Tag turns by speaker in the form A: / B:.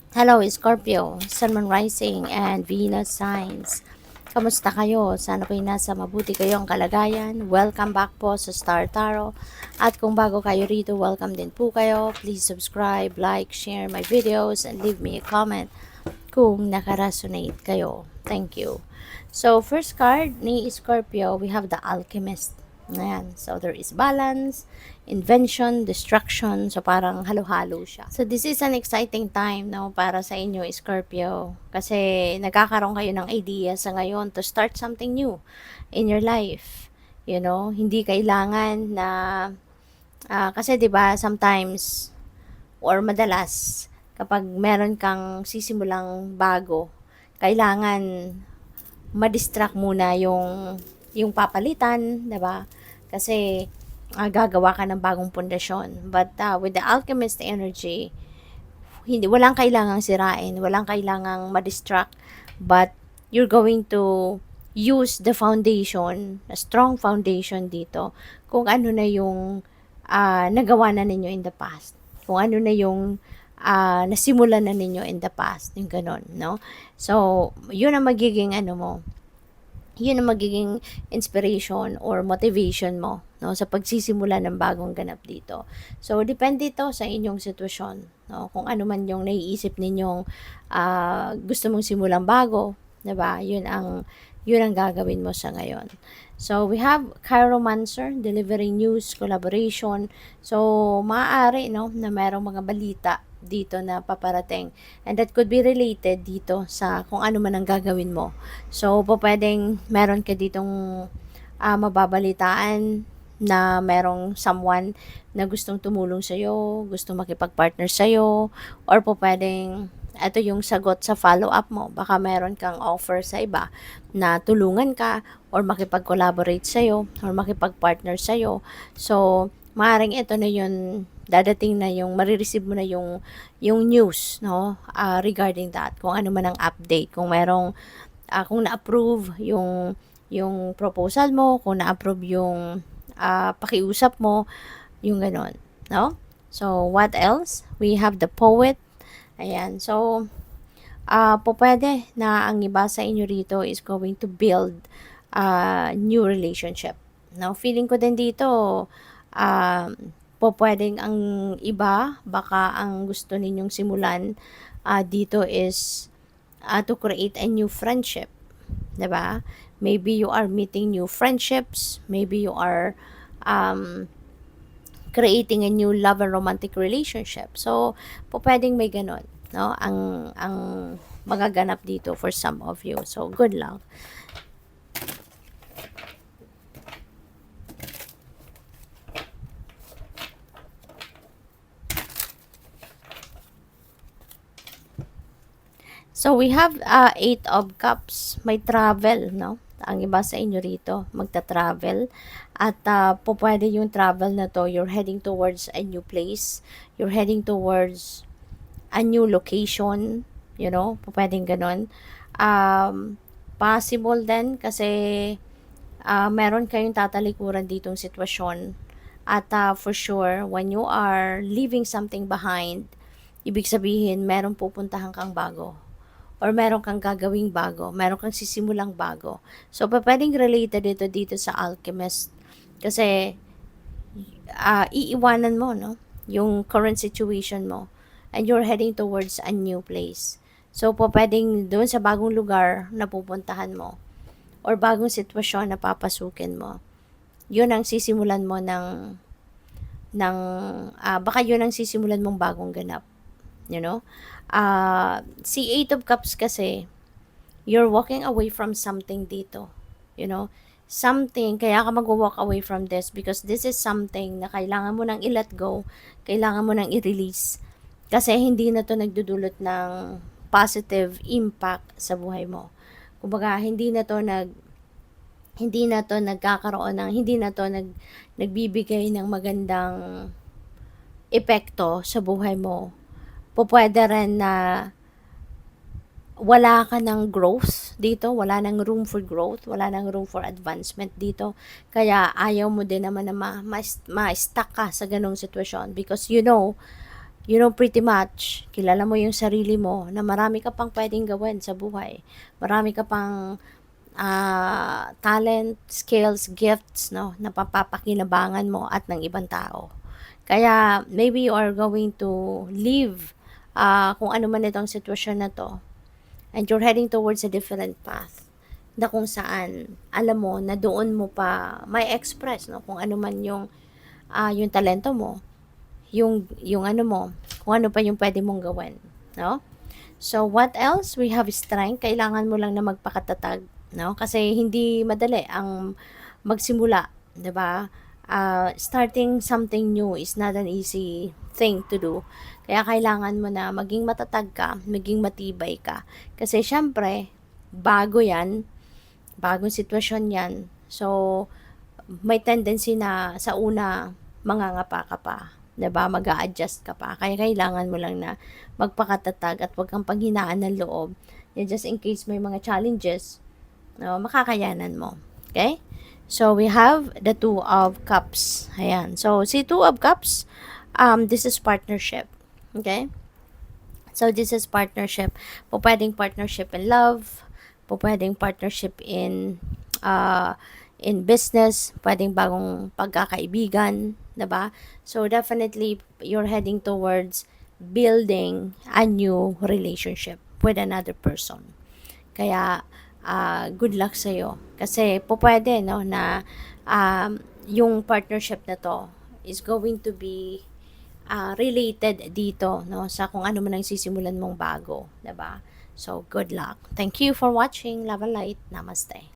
A: Hello, Scorpio, Sun, Moon Rising, and Venus signs. Kamusta kayo? Sana po'y nasa mabuti kayong kalagayan. Welcome back po sa Star Tarot. At kung bago kayo rito, welcome din po kayo. Please subscribe, like, share my videos, and leave me a comment kung nakaresonate kayo. Thank you. So, first card ni Scorpio, we have the Alchemist. Ayan. So, there is balance, invention, destruction. So, parang halo-halo siya. So, this is an exciting time, no, para sa inyo, Scorpio. Kasi, nagkakaroon kayo ng idea sa ngayon to start something new in your life. You know, hindi kailangan na, kasi 'di ba sometimes, or madalas, kapag meron kang sisimulang bago, kailangan ma-distract muna yung papalitan, 'di ba? Kasi gagawa ka ng bagong pundasyon. But with the alchemist energy, hindi walang kailangang sirain, walang kailangang ma-distract, but you're going to use the foundation, a strong foundation dito, kung ano na yung nagawa na ninyo in the past. Kung ano na yung nasimulan na ninyo in the past, yung ganon, no? So, yun ang magiging yun ang magiging inspiration or motivation mo, no, sa pagsisimula ng bagong ganap dito. So, depende ito sa inyong sitwasyon, no, kung ano man yung naiisip ninyong gusto mong simulang bago, 'di ba? Yun ang gagawin mo sa ngayon. So, we have Chiromancer, delivering news, collaboration. So, maaari, no, na mayroong mga balita dito na paparating. And that could be related dito sa kung ano man ang gagawin mo. So, pwedeng meron ka ditong mababalitaan na merong someone na gustong tumulong sa'yo, gustong makipag-partner sa'yo, or pwedeng ito yung sagot sa follow-up mo. Baka meron kang offer sa iba na tulungan ka or makipag-collaborate sa'yo or makipag-partner sa'yo. So, maaaring ito na yun, dadating na yung, marireceive mo na yung news, no? Regarding that, kung ano man ang update, kung merong, kung na-approve yung proposal mo, kung na-approve yung pakiusap mo, yung ganon, no? So, what else? We have the poet. Ayan. So, pwede na ang iba sa inyo rito is going to build a new relationship. Now, feeling ko din dito, pwedeng ang iba, baka ang gusto ninyong simulan dito is to create a new friendship. 'Di ba? Maybe you are meeting new friendships, maybe you are creating a new love and romantic relationship. So, pwedeng may ganon, no? Ang magaganap dito for some of you. So, good luck. So, we have 8 of cups. May travel, no? Ang iba sa inyo rito, magta-travel. At pwede yung travel na to, you're heading towards a new place. You're heading towards a new location. You know, pwedeng ganon. Possible din kasi meron kayong tatalikuran ditong sitwasyon. At for sure, when you are leaving something behind, ibig sabihin, meron pupuntahan kang bago or meron kang gagawing bago, meron kang sisimulang bago. So, pwedeng related ito dito sa Alchemist. Kasi, iiwanan mo, no? Yung current situation mo. And you're heading towards a new place. So, pwedeng doon sa bagong lugar na pupuntahan mo or bagong sitwasyon na papasukin mo. Yun ang sisimulan mo baka yun ang sisimulan mong bagong ganap. You know? Si Eight of Cups kasi, you're walking away from something dito. You know? Something, kaya ka mag-walk away from this because this is something na kailangan mo nang i-let go, kailangan mo nang i-release. Kasi hindi na to nagdudulot ng positive impact sa buhay mo. Kumbaga, hindi na to nagkakaroon ng, hindi na to nagbibigay ng magandang epekto sa buhay mo. Pwede rin na wala ka ng growth dito, wala nang room for growth, wala nang room for advancement dito. Kaya ayaw mo din naman na ma-stuck ka sa ganong sitwasyon because you know pretty much, kilala mo yung sarili mo na marami ka pang pwedeng gawin sa buhay. Marami ka pang talent, skills, gifts, no, na papapakinabangan mo at ng ibang tao. Kaya, maybe you are going to leave kung ano man itong sitwasyon na to, and you're heading towards a different path na kung saan alam mo na doon mo pa may express, no, kung ano man yung talento mo, yung ano mo, kung ano pa yung pwede mong gawin, no? So, what else? We have strength. Kailangan mo lang na magpakatatag, no? Kasi hindi madali ang magsimula, 'di ba? Starting something new is not an easy thing to do. Kaya kailangan mo na maging matatag ka, maging matibay ka. Kasi syempre, bago 'yan, bagong sitwasyon 'yan. So, may tendency na sa una mangangapa ka pa, 'di ba? Mag-a-adjust ka pa. Kaya kailangan mo lang na magpakatatag at 'wag kang panghinaan ng loob. Yan, just in case may mga challenges, no, makakayanan mo. Okay? So we have the Two of Cups. Ayan. So si Two of Cups, this is partnership. Okay? So this is partnership. Po pwedeng partnership in love, po pwedeng partnership in business, pwedeng bagong pagkakaibigan, 'di ba? So definitely you're heading towards building a new relationship with another person. Kaya good luck sa iyo kasi po pwede, no, na yung partnership na to is going to be related dito, no, sa kung ano man ang sisimulan mong bago, 'di ba? So good luck. Thank you for watching. Love and light. Namaste.